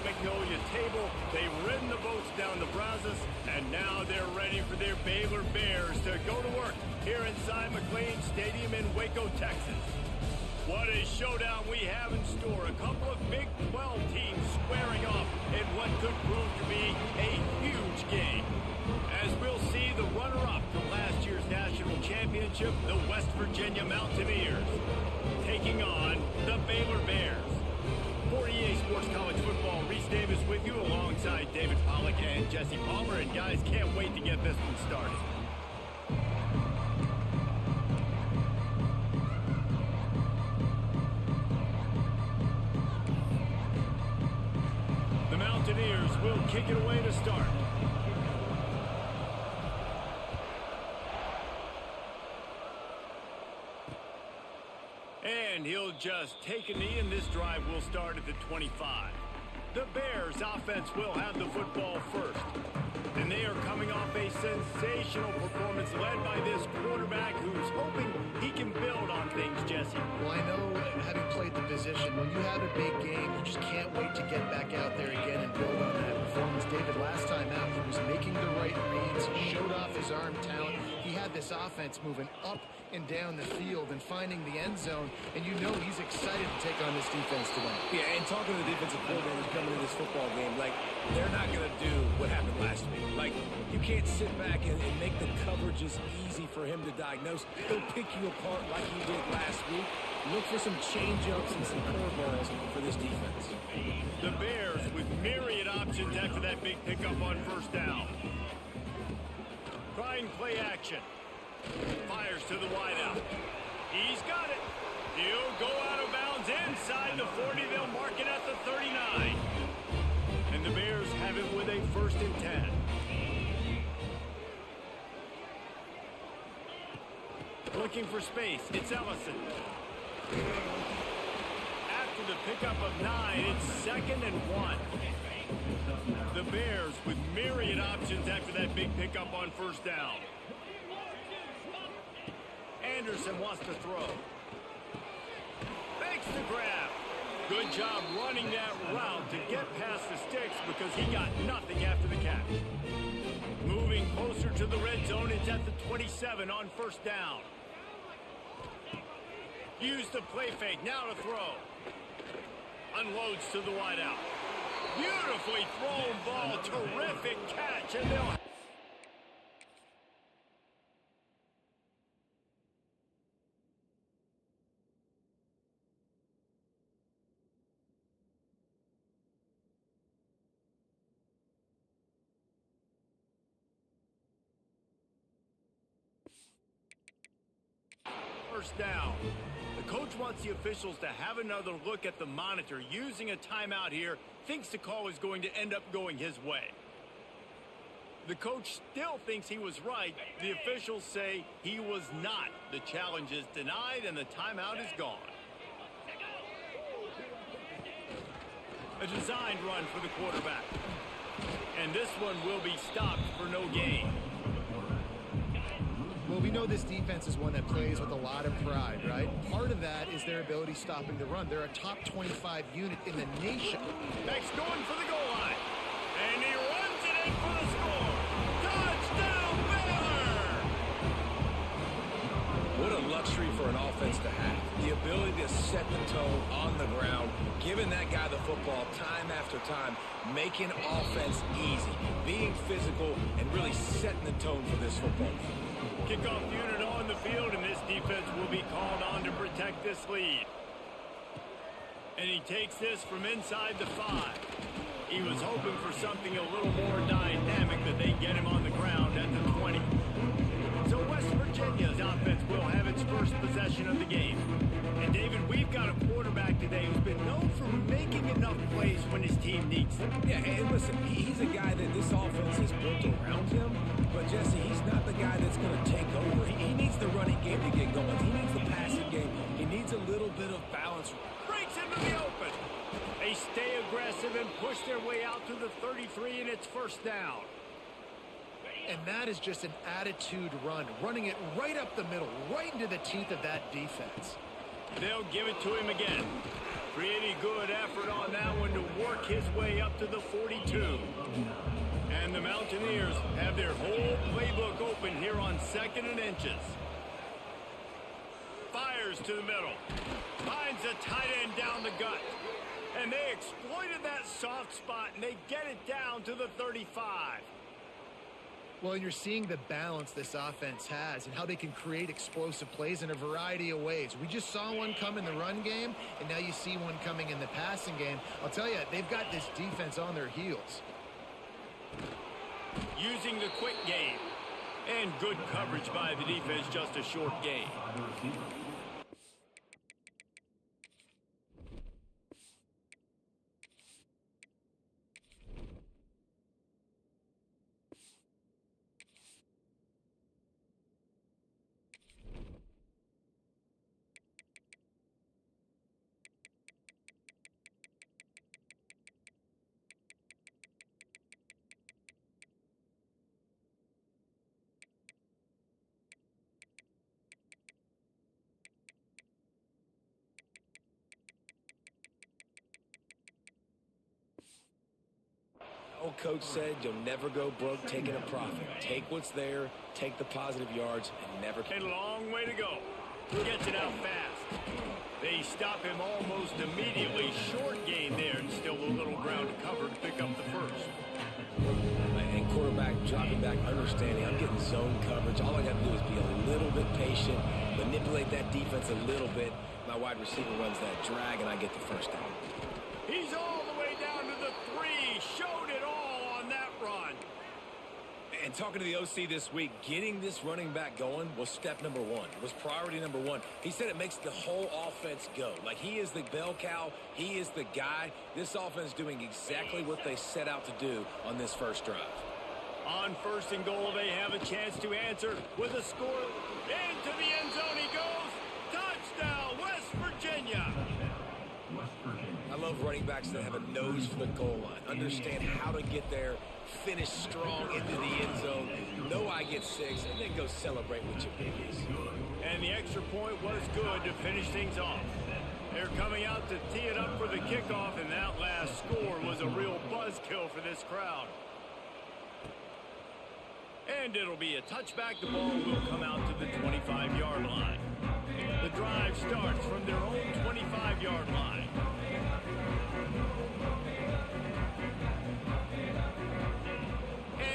Magnolia table. They've ridden the boats down the Brazos, and now they're ready for their Baylor Bears to go to work here inside McLean Stadium in Waco, Texas. What a showdown we have in store. A couple of Big 12 teams squaring off in what could prove to be a huge game. As we'll see the runner-up from last year's national championship, the West Virginia Mountaineers, taking on the Baylor Bears. For EA Sports College Football, Reese Davis with you alongside David Pollack and Jesse Palmer. And guys, can't wait to get this one started. The Mountaineers will kick it away to start. And he'll just take a knee, and this drive will start at the 25. The Bears offense will have the football first. And they are coming off a sensational performance led by this quarterback who's hoping he can build on things, Jesse. Well, I know, having played the position, when you have a big game, you just can't wait to get back out there again and build on that performance. David, last time out, he was making the right reads. He showed off his arm talent. He had this offense moving up and down the field and finding the end zone, and you know he's excited to take on this defense today. Yeah, and talking to the defensive coordinators coming into this football game, like, they're not going to do what happened last week. Like, you can't sit back and make the coverages easy for him to diagnose. He'll pick you apart like he did last week. Look for some change-ups and some curveballs for this defense. The Bears with myriad options after that big pickup on first down. Trying play action. Fires to the wideout. He's got it. He'll go out of bounds inside the 40. They'll mark it at the 39. And the Bears have it with a 1st and 10. Looking for space. It's Ellison. After the pickup of 9, it's 2nd and 1. The Bears with myriad options after that big pickup on first down. Anderson wants to throw. Makes the grab. Good job running that route to get past the sticks because he got nothing after the catch. Moving closer to the red zone, it's at the 27 on first down. Use the play fake, now to throw. Unloads to the wideout. Beautifully thrown ball, terrific catch, and they'll... First down. The coach wants the officials to have another look at the monitor. Using a timeout here, thinks the call is going to end up going his way. The coach still thinks he was right. The officials say he was not. The challenge is denied and the timeout is gone. A designed run for the quarterback. And this one will be stopped for no gain. Well, we know this defense is one that plays with a lot of pride, right? Part of that is their ability stopping the run. They're a top 25 unit in the nation. Next going for the goal line. And he runs it in for the score. Touchdown, Baylor! What a luxury for an offense to have. The ability to set the tone on the ground, giving that guy the football time after time, making offense easy, being physical, and really setting the tone for this football game. Kickoff unit on the field, and this defense will be called on to protect this lead. And he takes this from inside the 5. He was hoping for something a little more dynamic, that they get him on the ground at the 20. So West Virginia's offense will have its first possession of the game. And David, we've got a quarterback today who's been known for making enough plays when his team needs them. Yeah, and listen, he's a guy that this offense is built around him. But, Jesse, he's not the guy that's going to take over. He needs the running game to get going. He needs the passing game. He needs a little bit of balance. Breaks into the open. They stay aggressive and push their way out to the 33, and it's first down. And that is just an attitude run, running it right up the middle, right into the teeth of that defense. They'll give it to him again. Pretty good effort on that one to work his way up to the 42. And the Mountaineers have their whole playbook open here on 2nd and inches. Fires to the middle. Finds a tight end down the gut. And they exploited that soft spot, and they get it down to the 35. Well, you're seeing the balance this offense has and how they can create explosive plays in a variety of ways. We just saw one come in the run game, and now you see one coming in the passing game. I'll tell you, they've got this defense on their heels. Using the quick game. And good coverage by the defense, just a short gain. Old coach said you'll never go broke taking a profit. Take what's there, take the positive yards, and never... A long way to go. Gets it out fast. They stop him almost immediately. Short gain there, and still a little ground to cover to pick up the first. And quarterback dropping back, understanding I'm getting zone coverage. All I got to do is be a little bit patient, manipulate that defense a little bit. My wide receiver runs that drag, and I get the first down. He's all the way down to the 3. Showed it all on that run. And talking to the OC this week, getting this running back going was step number 1. Was priority number 1. He said it makes the whole offense go. Like, he is the bell cow. He is the guy. This offense is doing exactly what they set out to do on this first drive. On 1st and goal, they have a chance to answer with a score. Into the end zone he goes. Touchdown, West Virginia. I love running backs that have a nose for the goal line, understand how to get there, finish strong into the end zone, know I get 6, and then go celebrate with your babies. And the extra point was good to finish things off. They're coming out to tee it up for the kickoff, and that last score was a real buzzkill for this crowd. And it'll be a touchback. The ball will come out to the 25-yard line. The drive starts from their own 25-yard line.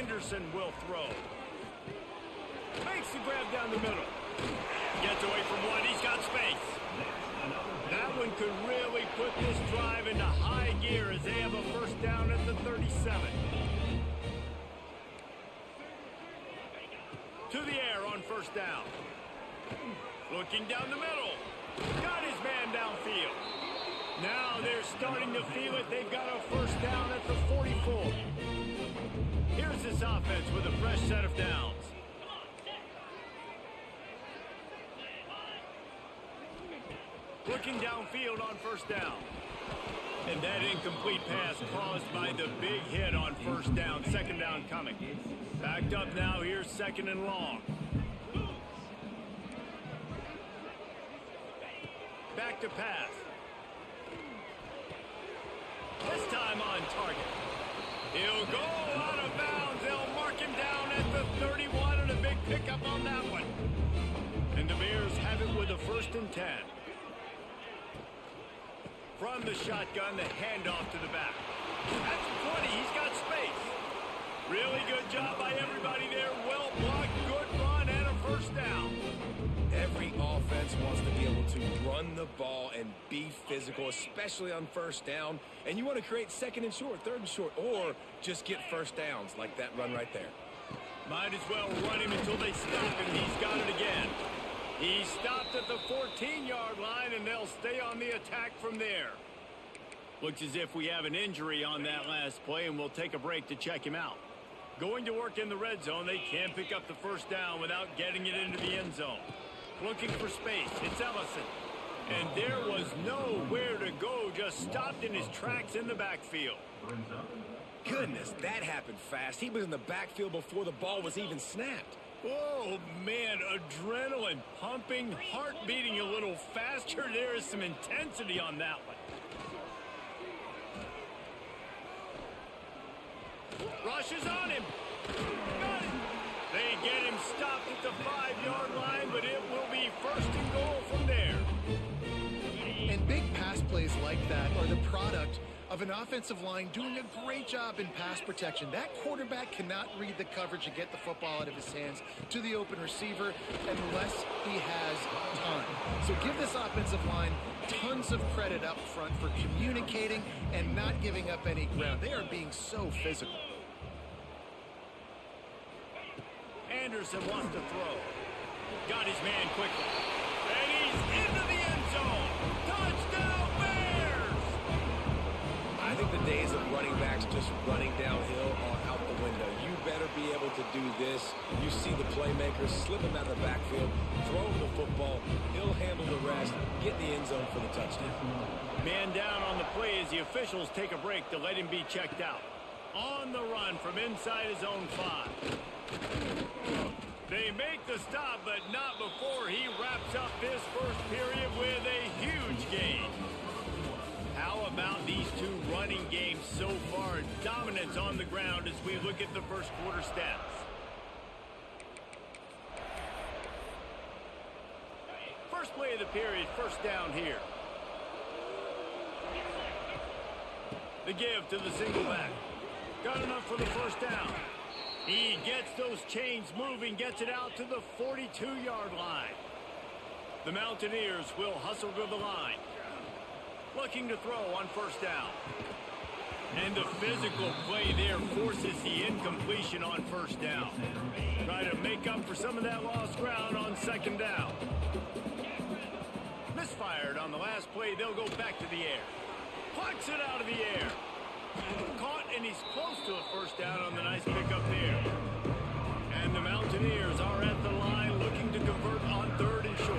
Anderson will throw. Makes the grab down the middle. Gets away from one. He's got space. That one could really put this drive into high gear as they have a first down at the 37. To the air on first down. Looking down the middle. Got his man downfield. Now they're starting to feel it. They've got a first down at the 44. Here's this offense with a fresh set of downs. Looking downfield on first down. And that incomplete pass caused by the big hit on first down. Second down coming. Backed up now. Here's 2nd and long. Back to pass. This time on target. He'll go out of bounds. They'll mark him down at the 31, and a big pickup on that one. And the Bears have it with a 1st and 10. From the shotgun, the handoff to the back. At the 20, he's got space. Really good job by everybody there. Well blocked, good run, and a first down. Every offense wants to be able to run the ball and be physical, especially on first down. And you want to create 2nd and short, 3rd and short, or just get first downs like that run right there. Might as well run him until they stop, and he's got it again. He stopped at the 14-yard line, and they'll stay on the attack from there. Looks as if we have an injury on that last play, and we'll take a break to check him out. Going to work in the red zone, they can't pick up the first down without getting it into the end zone. Looking for space, it's Ellison. And there was nowhere to go, just stopped in his tracks in the backfield. Goodness, that happened fast. He was in the backfield before the ball was even snapped. Oh, man, adrenaline pumping, heart beating a little faster. There is some intensity on that one. Rushes on him. Got it. They get him stopped at the 5-yard line, but it will be first and goal from there. And big pass plays like that are the product of an offensive line doing a great job in pass protection. That quarterback cannot read the coverage and get the football out of his hands to the open receiver unless he has time. So give this offensive line tons of credit up front for communicating and not giving up any ground. They are being so physical. Anderson wants to throw. Got his man quickly. And he's into the end zone. Touchdown, Bears! I think the days of running backs just running downhill are out the window. You better be able to do this. You see the playmakers slip him out of the backfield, throw him the football. He'll handle the rest, get in the end zone for the touchdown. Man down on the play as the officials take a break to let him be checked out. On the run from inside his own 5. They make the stop, but not before he wraps up this first period with a huge gain. How about these two running games so far? Dominance on the ground as we look at the first quarter stats. First play of the period, first down here. The give to the single back. Got enough for the first down. He gets those chains moving, gets it out to the 42-yard line. The Mountaineers will hustle to the line. Looking to throw on first down. And the physical play there forces the incompletion on first down. Try to make up for some of that lost ground on second down. Misfired on the last play. They'll go back to the air. Plucks it out of the air. Caught, and he's close to a first down on the nice pickup there. And the Mountaineers are at the line looking to convert on third and short.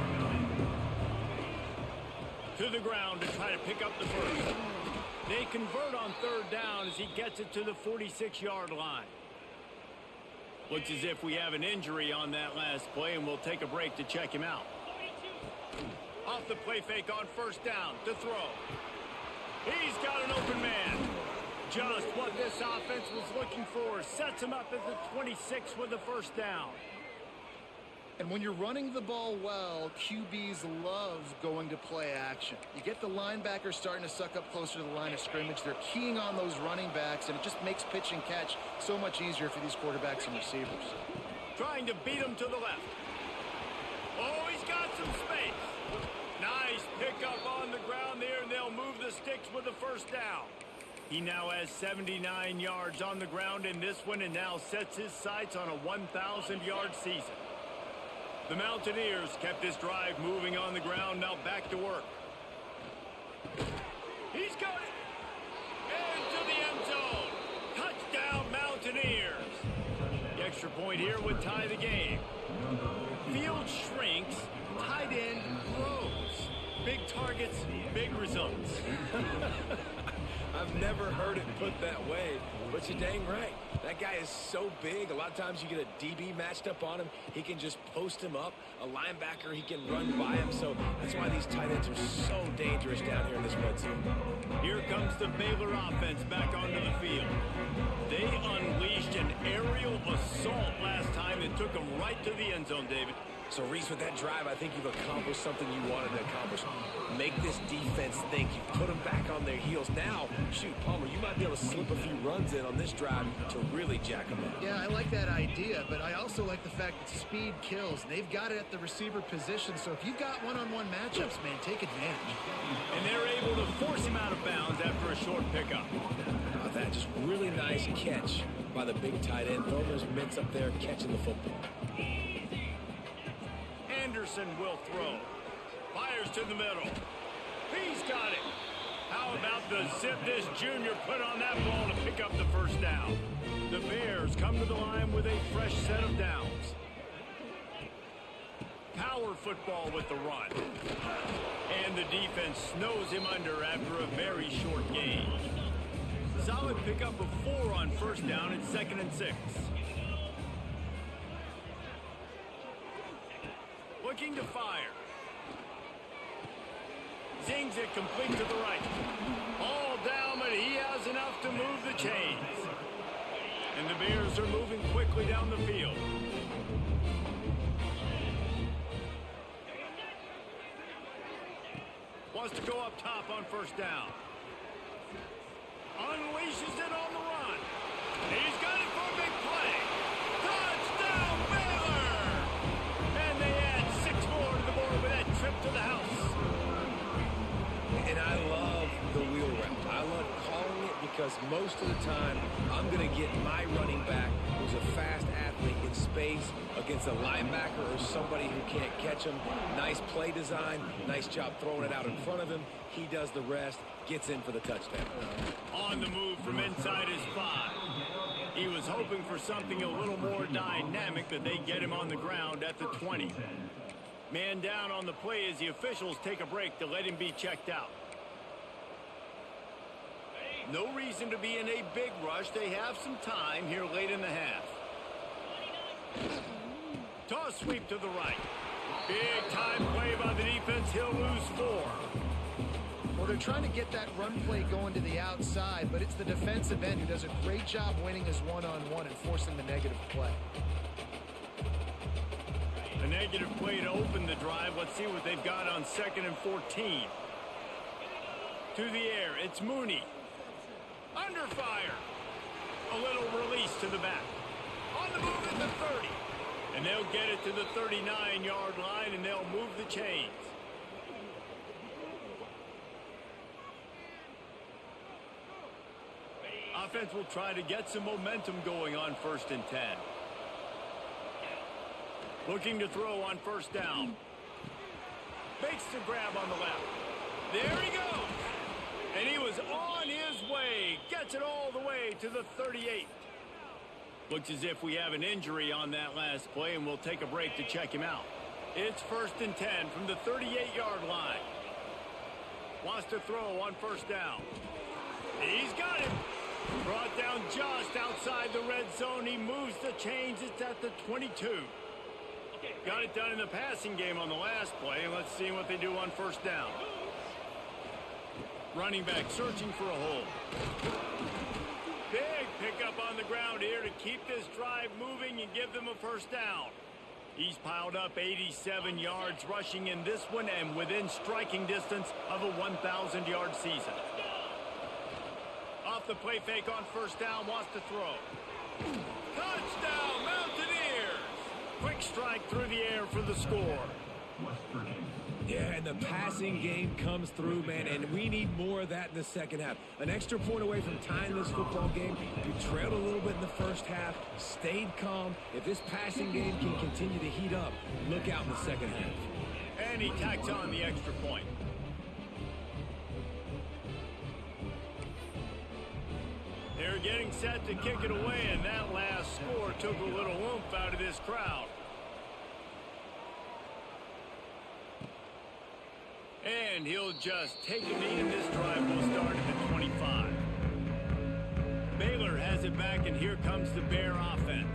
To the ground to try to pick up the first. They convert on third down as he gets it to the 46-yard line. Looks as if we have an injury on that last play, and we'll take a break to check him out. Off the play fake on first down to throw. He's got an open man. Just what this offense was looking for. Sets him up at the 26 with the first down. And when you're running the ball well, QBs love going to play action. You get the linebackers starting to suck up closer to the line of scrimmage. They're keying on those running backs, and it just makes pitch and catch so much easier for these quarterbacks and receivers. Trying to beat him to the left. Oh, he's got some space. Nice pickup on the ground there, and they'll move the sticks with the first down. He now has 79 yards on the ground in this one and now sets his sights on a 1,000-yard season. The Mountaineers kept this drive moving on the ground, now back to work. He's got it. Into the end zone. Touchdown, Mountaineers. The extra point here would tie the game. Field shrinks, tight end grows. Big targets, big results. I've never heard it put that way, but you're dang right. That guy is so big. A lot of times you get a DB matched up on him. He can just post him up. A linebacker, he can run by him. So that's why these tight ends are so dangerous down here in this red zone. Here comes the Baylor offense back onto the field. They unleashed an aerial assault last time that took them right to the end zone, David. So, Reese, with that drive, I think you've accomplished something you wanted to accomplish. Make this defense think. You put them back on their heels. Now, shoot, Palmer, you might be able to slip a few runs in on this drive to really jack them up. Yeah, I like that idea, but I also like the fact that speed kills. They've got it at the receiver position, so if you've got one-on-one matchups, man, take advantage. And they're able to force him out of bounds after a short pickup. How about that? Just really nice catch by the big tight end. Throwing those mitts up there, catching the football. Anderson will throw. Fires to the middle. He's got it. How about the zip this junior put on that ball to pick up the first down? The Bears come to the line with a fresh set of downs. Power football with the run. And the defense snows him under after a very short gain. Solid pickup of 4 on first down and 2nd and 6. Looking to fire. Zings it complete to the right. All down, but he has enough to move the chains. And the Bears are moving quickly down the field. Wants to go up top on first down. Unleashes it on the run. He's got it for a big play. Touchdown, Baylor! And they add 6 more to the board with that trip to the house. And I love the wheel route. I love calling it because most of the time I'm going to get my running back who's a fast athlete in space against a linebacker or somebody who can't catch him. Nice play design. Nice job throwing it out in front of him. He does the rest. Gets in for the touchdown. On the move from inside his 5. He was hoping for something a little more dynamic, that they get him on the ground at the 20. Man down on the play as the officials take a break to let him be checked out. No reason to be in a big rush. They have some time here late in the half. Toss sweep to the right. Big time play by the defense. He'll lose 4. Well, they're trying to get that run play going to the outside, but it's the defensive end who does a great job winning his one-on-one and forcing the negative play. A negative play to open the drive. Let's see what they've got on 2nd and 14. To the air, it's Mooney. Under fire. A little release to the back. On the move at the 30. And they'll get it to the 39-yard line, and they'll move the chains. Offense will try to get some momentum going on 1st and 10. Looking to throw on first down. Makes the grab on the left. There he goes. And he was on his way. Gets it all the way to the 38. Looks as if we have an injury on that last play, and we'll take a break to check him out. It's 1st and 10 from the 38-yard line. Wants to throw on first down. He's got it. Brought down just outside the red zone. He moves the chains. It's at the 22. Got it done in the passing game on the last play, and let's see what they do on first down. Running back searching for a hole. Big pickup on the ground here to keep this drive moving and give them a first down. He's piled up 87 yards rushing in this one and within striking distance of a 1,000-yard season. Off the play fake on first down, wants to throw. Touchdown, Mountaineers! Quick strike through the air for the score. Yeah, and the passing game comes through, man, and we need more of that in the second half. An extra point away from tying this football game. We trailed a little bit in the first half, stayed calm. If this passing game can continue to heat up, look out in the second half. And he tacks on the extra point. They're getting set to kick it away, and that last score took a little oomph out of this crowd. And he'll just take a knee, and this drive will start at the 25. Baylor has it back, and here comes the Bear offense.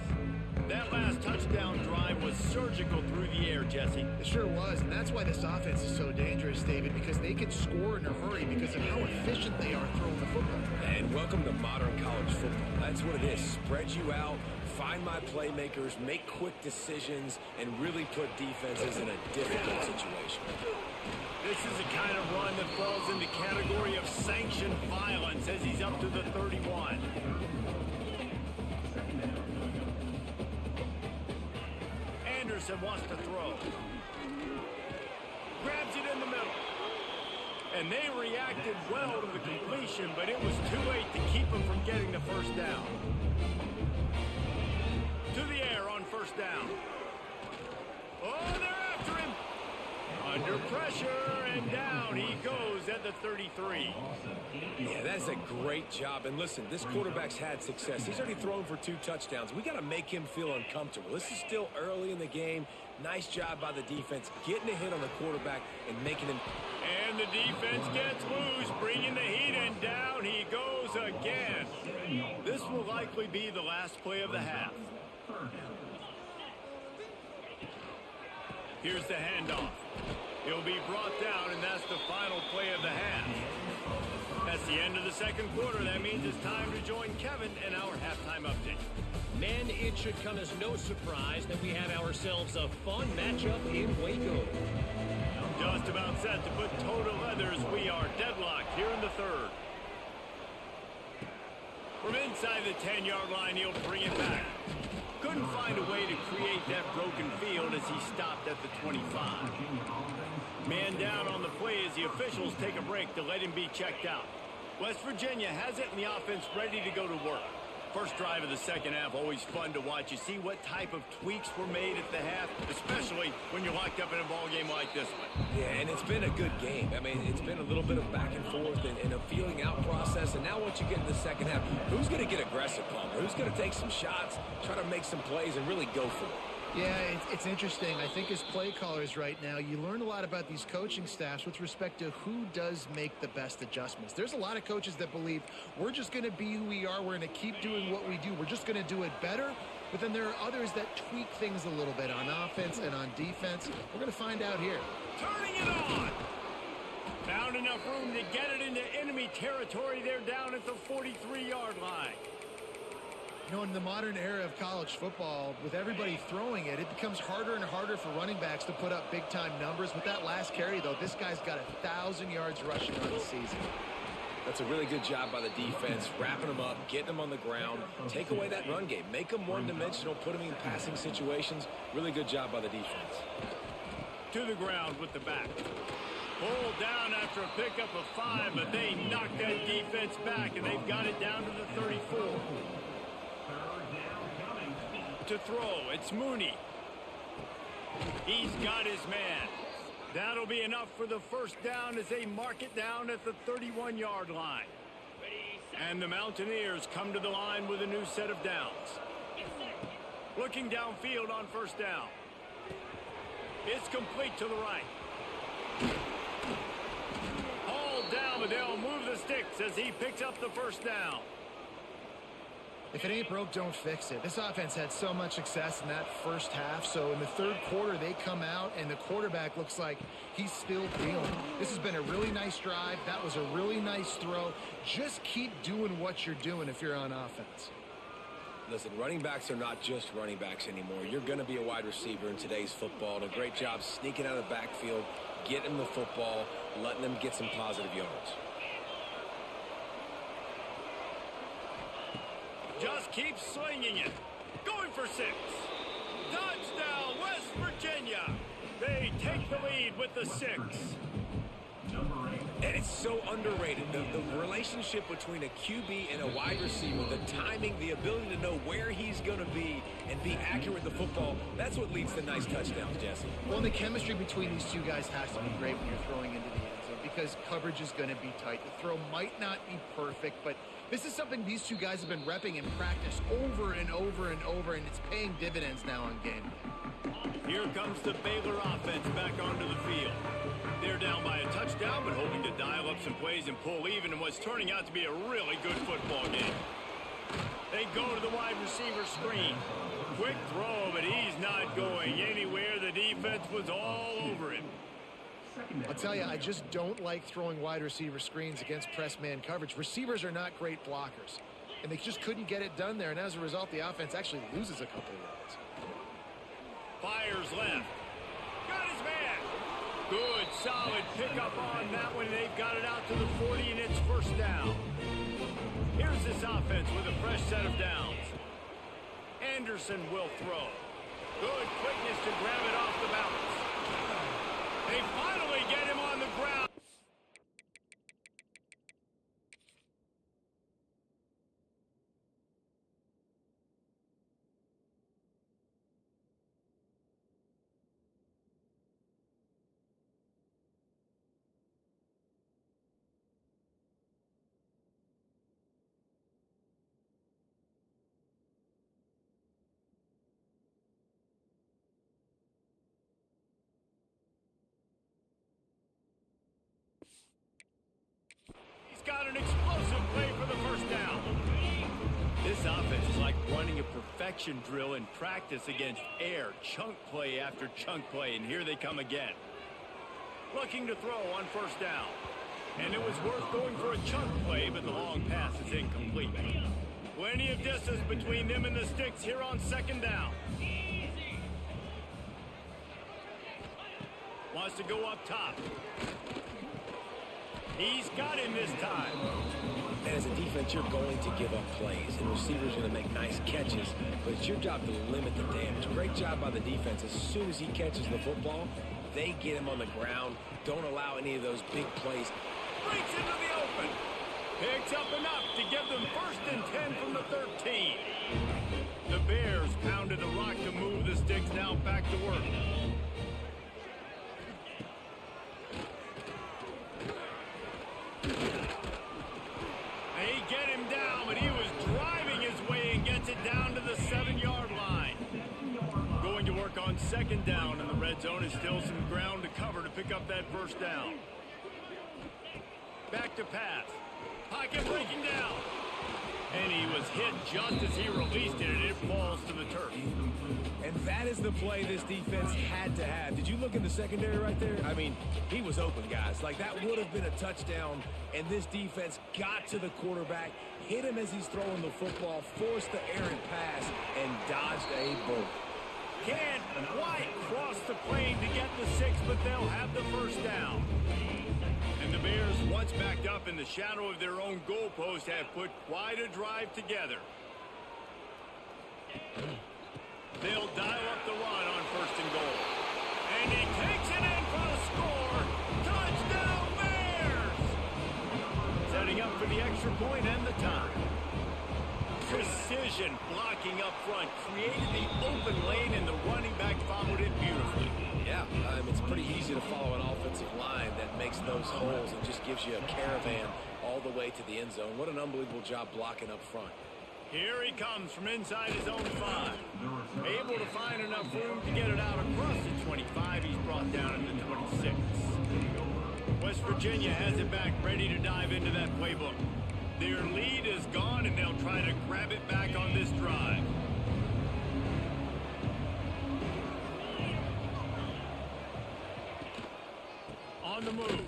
That last touchdown drive was surgical through the air, Jesse. It sure was, and that's why this offense is so dangerous, David, because they can score in a hurry because of how efficient they are throwing the football. And welcome to modern college football. That's what it is. Spread you out, find my playmakers, make quick decisions, and really put defenses in a difficult situation. This is the kind of run that falls in the category of sanctioned violence as he's up to the 31. Anderson wants to throw. Grabs it in the middle. And they reacted well to the completion, but it was too late to keep him from getting the first down. To the air on first down. Oh, they're after him. Under pressure, and down he goes at the 33. Yeah, that's a great job. And listen, this quarterback's had success. He's already thrown for 2 touchdowns. We got to make him feel uncomfortable. This is still early in the game. Nice job by the defense, getting a hit on the quarterback and making him. And the defense gets loose, bringing the heat, and down he goes again. This will likely be the last play of the half. Here's the handoff. He'll be brought down, and that's the final play of the half. That's the end of the second quarter. That means it's time to join Kevin in our halftime update. Men, it should come as no surprise that we have ourselves a fun matchup in Waco. Just about set to put toe to leathers. We are deadlocked here in the third. From inside the 10-yard line, he'll bring it back. Couldn't find a way to create that broken field as he stopped at the 25. Man down on the play as the officials take a break to let him be checked out. West Virginia has it and the offense ready to go to work. First drive of the second half, always fun to watch. You see what type of tweaks were made at the half, especially when you're locked up in a ball game like this one. Yeah, and it's been a good game. I mean, it's been a little bit of back and forth and a feeling out process. And now once you get in the second half, who's going to get aggressive, Palmer? Who's going to take some shots, try to make some plays, and really go for it? Yeah, it's interesting. I think as play callers right now, you learn a lot about these coaching staffs with respect to who does make the best adjustments. There's a lot of coaches that believe we're just going to be who we are. We're going to keep doing what we do. We're just going to do it better. But then there are others that tweak things a little bit on offense and on defense. We're going to find out here. Turning it on. Found enough room to get it into enemy territory. They're down at the 43-yard line. You know, in the modern era of college football, with everybody throwing it, it becomes harder and harder for running backs to put up big-time numbers. With that last carry, though, this guy's got 1,000 yards rushing on the season. That's a really good job by the defense, wrapping them up, getting them on the ground, take away that run game, make them one-dimensional, put them in passing situations. Really good job by the defense. To the ground with the back. Pulled down after a pickup of 5, but they knocked that defense back, and they've got it down to the 34. To throw, it's Mooney. He's got his man. That'll be enough for the first down as they mark it down at the 31-yard line. And the Mountaineers come to the line with a new set of downs. Looking downfield on first down. It's complete to the right. Hauled down, but they'll move the sticks as he picks up the first down. If it ain't broke, don't fix it. This offense had so much success in that first half, so in the third quarter, they come out, and the quarterback looks like he's still dealing. This has been a really nice drive. That was a really nice throw. Just keep doing what you're doing if you're on offense. Listen, running backs are not just running backs anymore. You're going to be a wide receiver in today's football, and a great job sneaking out of the backfield, getting them the football, letting them get some positive yards. Just keep slinging it. Going for 6. Touchdown, West Virginia. They take the lead with the 6. And it's so underrated. The relationship between a QB and a wide receiver, the timing, the ability to know where he's going to be and be accurate with the football, that's what leads to nice touchdowns, Jesse. Well, the chemistry between these two guys has to be great when you're throwing into the end zone because coverage is going to be tight. The throw might not be perfect, but this is something these two guys have been repping in practice over and over and over, and it's paying dividends now on game day. Here comes the Baylor offense back onto the field. They're down by a touchdown, but hoping to dial up some plays and pull even in what's turning out to be a really good football game. They go to the wide receiver screen. Quick throw, but he's not going anywhere. The defense was all over him. I'll tell you, I just don't like throwing wide receiver screens against press man coverage. Receivers are not great blockers, and they just couldn't get it done there, and as a result, the offense actually loses a couple of yards. Fires left. Got his man. Good, solid pickup on that one. They've got it out to the 40, and it's first down. Here's this offense with a fresh set of downs. Anderson will throw. Good quickness to grab it off the balance. They finally get him on the ground. Got an explosive play for the first down. This offense is like running a perfection drill in practice against air, chunk play after chunk play, and here they come again. Looking to throw on first down. And it was worth going for a chunk play, but the long pass is incomplete. Plenty of distance between them and the sticks here on second down. Wants to go up top. He's got him this time. And as a defense, you're going to give up plays, and receivers are going to make nice catches, but it's your job to limit the damage. Great job by the defense. As soon as he catches the football, they get him on the ground. Don't allow any of those big plays. Breaks into the open. Picks up enough to give them 1st and 10 from the 13. The Bears pounded the rock to move the sticks now back to work. They get him down, but he was driving his way and gets it down to the 7-yard line. Going to work on second down, and the red zone is still some ground to cover to pick up that first down. Back to pass. Pocket breaking down. And he was hit just as he released it, and it falls to the turf. And that is the play this defense had to have. Did you look in the secondary right there? I mean, he was open, guys. Like, that would have been a touchdown, and this defense got to the quarterback, hit him as he's throwing the football, forced the errant pass, and dodged a bullet. Can't quite cross the plane to get the 6, but they'll have the first down. And the Bears, once backed up in the shadow of their own goalpost, have put quite a drive together. They'll dial up the run on 1st and goal. And he takes it in for the score. Touchdown, Bears! Setting up for the extra point and the time. Precision blocking up front created the open lane, and the running back followed it beautifully. Yeah, it's pretty easy to follow an offensive line that makes those holes and just gives you a caravan all the way to the end zone. What an unbelievable job blocking up front. Here he comes from inside his own 5. Able to find enough room to get it out across the 25. He's brought down in the 26. West Virginia has it back, ready to dive into that playbook. Their lead is gone, and they'll try to grab it back on this drive. On the move.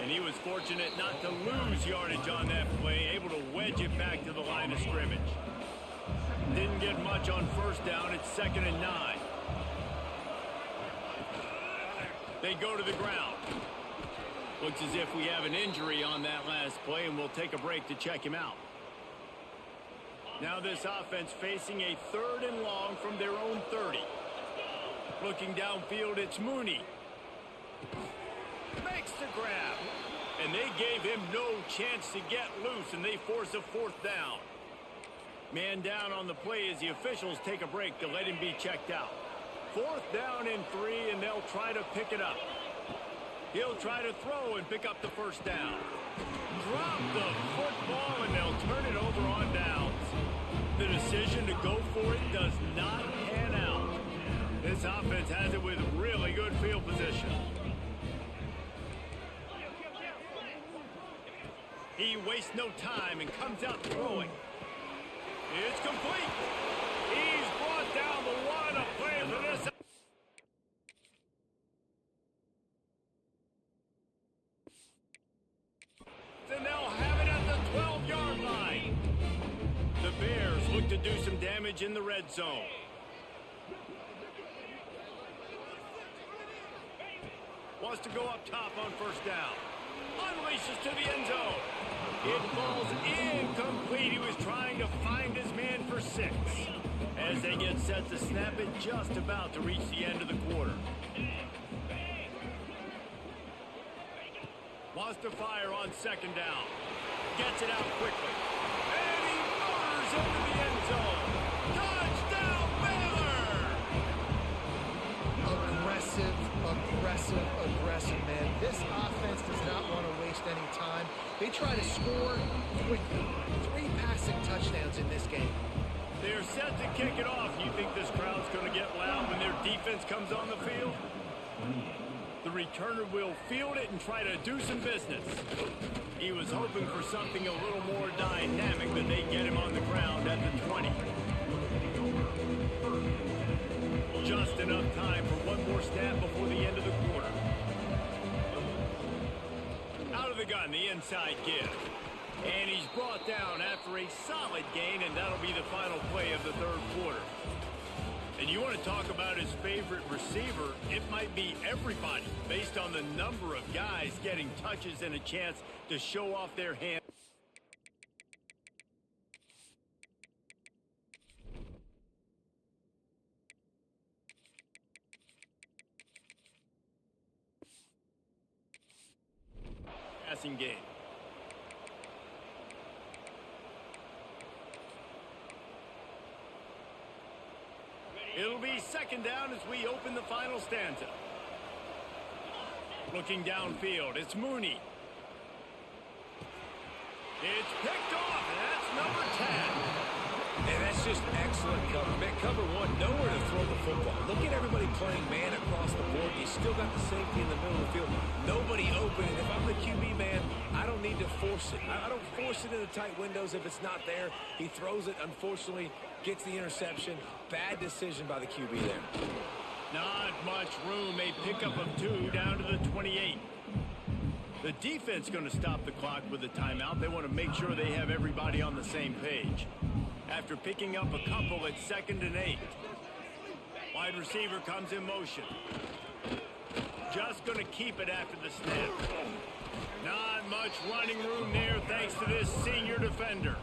And he was fortunate not to lose yardage on that play, able to wedge it back to the line of scrimmage. Didn't get much on first down. It's 2nd and 9. They go to the ground. Looks as if we have an injury on that last play, and we'll take a break to check him out. Now this offense facing a 3rd and long from their own 30. Looking downfield, it's Mooney. Makes the grab. And they gave him no chance to get loose, and they force a 4th down. Man down on the play as the officials take a break to let him be checked out. 4th down and 3, and they'll try to pick it up. He'll try to throw and pick up the first down. Drop the football, and they'll turn it over on downs. The decision to go for it does not pan out. This offense has it with really good field position. He wastes no time and comes out throwing. It's complete. He's brought down the one. A play for this. And they'll have it at the 12-yard line. The Bears look to do some damage in the red zone. Wants to go up top on first down. Unleashes to the end zone. It falls incomplete. He was trying to find his man for 6. As they get set to snap it, just about to reach the end of the quarter. Wants to fire on second down. Gets it out quickly. And he murders into the end zone. Touchdown, Baylor! Aggressive, man. This offense does not want to waste any time. They try to score quickly. 3 passing touchdowns in this game. They're set to kick it off. You think this crowd's going to get loud when their defense comes on the field? The returner will field it and try to do some business. He was hoping for something a little more dynamic, but they get him on the ground at the 20. Just enough time for one more snap before the end of the quarter. Out on the inside give. And he's brought down after a solid gain, and that'll be the final play of the third quarter. And you want to talk about his favorite receiver, it might be everybody, based on the number of guys getting touches and a chance to show off their hand. Passing game. It'll be second down as we open the final stanza. Looking downfield, it's Mooney. It's picked off, and that's number 10. And that's just excellent cover. Man, cover one, nowhere to throw the football. Look at everybody playing man across the board. You still got the safety in the middle of the field. Nobody open. And if I'm the QB man, I don't need to force it. I don't force it in the tight windows if it's not there. He throws it, unfortunately, gets the interception. Bad decision by the QB there. Not much room. A pickup of 2 down to the 28. The defense going to stop the clock with a timeout. They want to make sure they have everybody on the same page. After picking up a couple at 2nd and 8. Wide receiver comes in motion. Just going to keep it after the snap. Not much running room there thanks to this senior defender.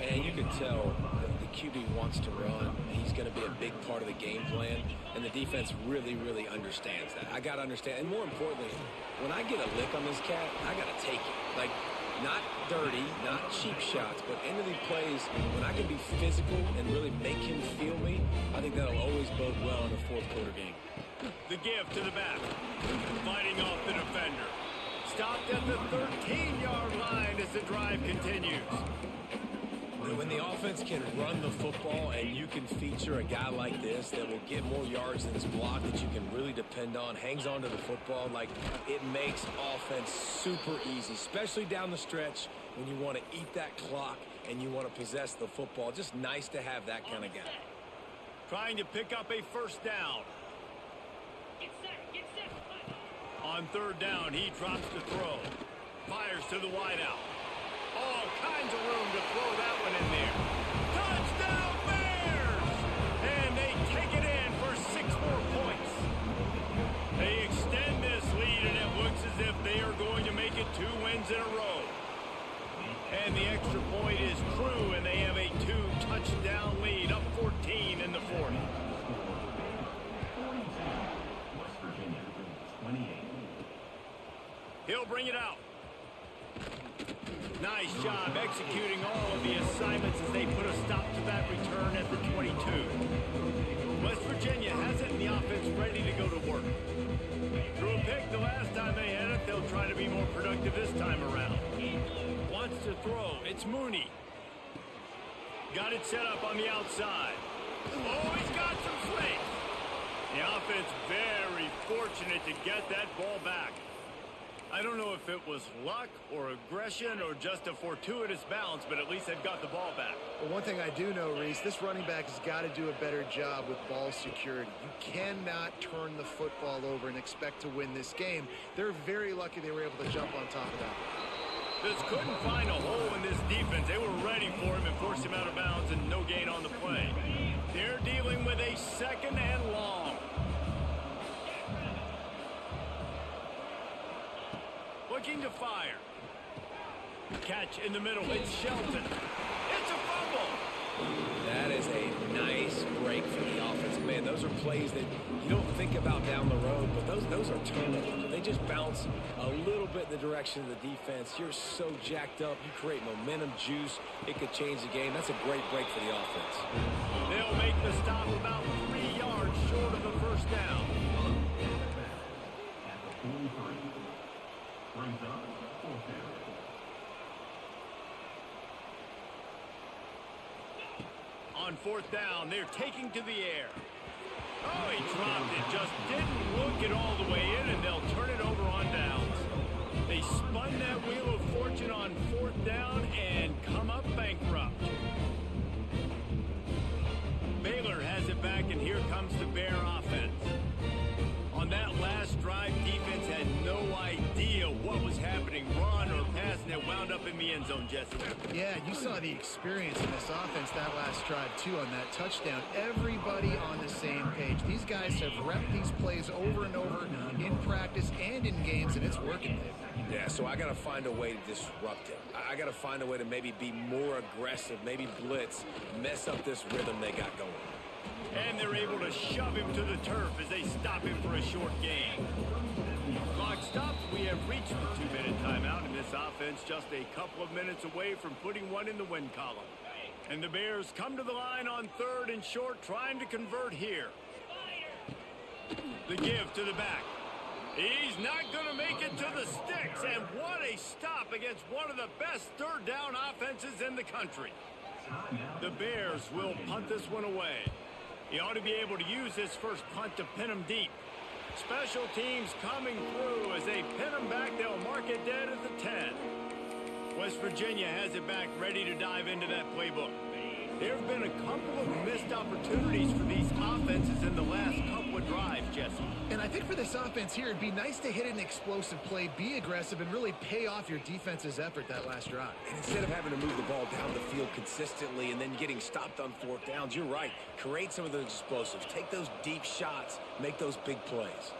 And you can tell the QB wants to run. He's going to be a big part of the game plan. And the defense really, really understands that. I got to understand. And more importantly, when I get a lick on this cat, I got to take it. Like, not dirty, not cheap shots, but into the plays, when I can be physical and really make him feel me, I think that'll always bode well in the fourth quarter game. The give to the back. Fighting off the defender. Stopped at the 13-yard line as the drive continues. When the offense can run the football and you can feature a guy like this that will get more yards than his block that you can really depend on, hangs on to the football, like it makes offense super easy, especially down the stretch when you want to eat that clock and you want to possess the football. Just nice to have that kind of guy. Trying to pick up a first down. On 3rd down, he drops the throw. Fires to the wideout. All kinds of room to throw that one in there. Touchdown Bears! And they take it in for 6 more points. They extend this lead, and it looks as if they are going to make it 2 wins in a row. And the extra point is true, and they have a 2-touchdown lead, up 14 in the 4th. He'll bring it out. Nice job executing all of the assignments as they put a stop to that return at the 22. West Virginia has it in the offense ready to go to work. Threw a pick the last time they had it. They'll try to be more productive this time around. Wants to throw. It's Mooney. Got it set up on the outside. Oh, he's got some space. The offense very fortunate to get that ball back. I don't know if it was luck or aggression or just a fortuitous bounce, but at least they've got the ball back. Well, one thing I do know, Reese, this running back has got to do a better job with ball security. You cannot turn the football over and expect to win this game. They're very lucky they were able to jump on top of that. Just couldn't find a hole in this defense. They were ready for him and forced him out of bounds and no gain on the play. They're dealing with a 2nd and long. Looking to fire. Catch in the middle. It's Shelton. It's a fumble. That is a nice break for the offense. Man, those are plays that you don't think about down the road, but those are turnovers. They just bounce a little bit in the direction of the defense. You're so jacked up. You create momentum, juice. It could change the game. That's a great break for the offense. They'll make the stop about 3 yards short of the first down. On 4th down, they're taking to the air. Oh, he dropped it. Just didn't look it all the way in, and they'll turn it over on downs. They spun that wheel of fortune on 4th down and come up bankrupt. Baylor has it back, and here comes the Bear offense. On that last drive, defense had no idea what was happening. and it wound up in the end zone, Jesse. Yeah, you saw the experience in this offense that last drive, too, on that touchdown. Everybody on the same page. These guys have repped these plays over and over in practice and in games, and it's working, Dave. Yeah, so I got to find a way to disrupt it. I got to find a way to maybe be more aggressive, maybe blitz, mess up this rhythm they got going. And they're able to shove him to the turf as they stop him for a short gain. Clock stops. We have reached the 2-minute timeout, and this offense just a couple of minutes away from putting one in the win column. And the Bears come to the line on 3rd and short, trying to convert here. The give to the back. He's not going to make it to the sticks, and what a stop against one of the best third down offenses in the country. The Bears will punt this one away. He ought to be able to use this first punt to pin him deep. Special teams coming through as they pin him back. They'll mark it dead at the 10. West Virginia has it back, ready to dive into that playbook. There have been a couple of missed opportunities for these offenses in the last couple of drives, Jesse. And I think for this offense here, it'd be nice to hit an explosive play, be aggressive, and really pay off your defense's effort that last drive. And instead of having to move the ball down the field consistently and then getting stopped on 4th downs, you're right. Create some of those explosives. Take those deep shots. Make those big plays.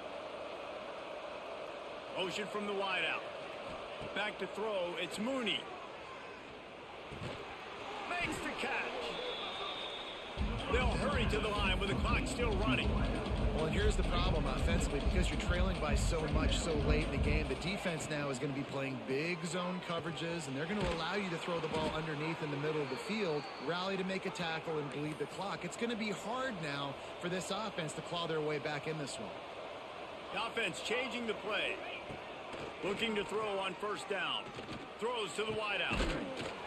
Motion from the wideout. Back to throw. It's Mooney. Makes the catch. They'll hurry to the line with the clock still running. Well, and here's the problem offensively. Because you're trailing by so much so late in the game, the defense now is going to be playing big zone coverages, and they're going to allow you to throw the ball underneath in the middle of the field, rally to make a tackle, and bleed the clock. It's going to be hard now for this offense to claw their way back in this one. The offense changing the play. Looking to throw on 1st down. Throws to the wideout.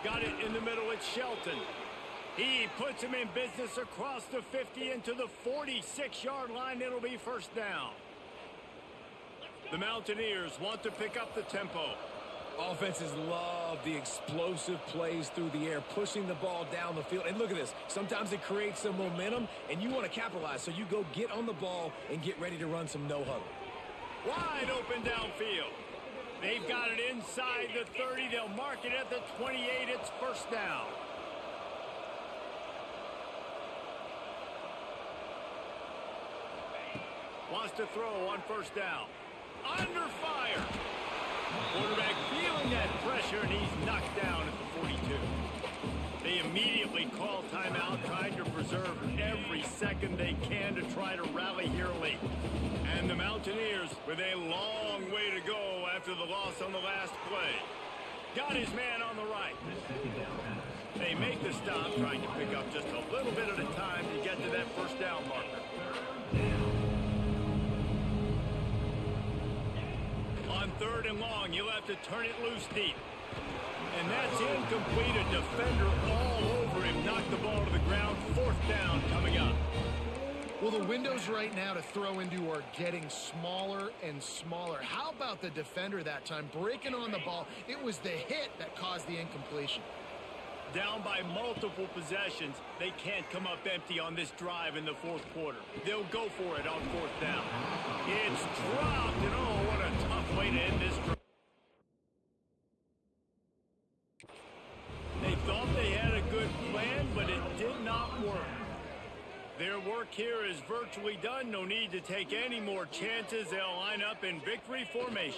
Got it in the middle. It's Shelton. He puts him in business across the 50 into the 46-yard line. It'll be 1st down. The Mountaineers want to pick up the tempo. Offenses love the explosive plays through the air, pushing the ball down the field. And look at this. Sometimes it creates some momentum, and you want to capitalize. So you go get on the ball and get ready to run some no-huddle. Wide open downfield. They've got it inside the 30. They'll mark it at the 28. It's 1st down. Wants to throw on 1st down. Under fire. Quarterback feeling that pressure, and he's knocked down at the 42. They immediately call timeout, trying to preserve every second they can to try to rally here late. And the Mountaineers with a long way to go after the loss on the last play. Got his man on the right. They make the stop, trying to pick up just a little bit at a time to get to that 1st down marker. On 3rd and long, you'll have to turn it loose deep. And that's incomplete. A defender all over him. Knocked the ball to the ground. 4th down coming up. Well, the windows right now to throw into are getting smaller and smaller. How about the defender that time breaking on the ball? It was the hit that caused the incompletion. Down by multiple possessions, they can't come up empty on this drive in the 4th quarter. They'll go for it on 4th down. It's dropped, and oh, what a tough way to end this drive. They thought they had a good plan, but it did not work. Their work here is virtually done. No need to take any more chances. They'll line up in victory formation.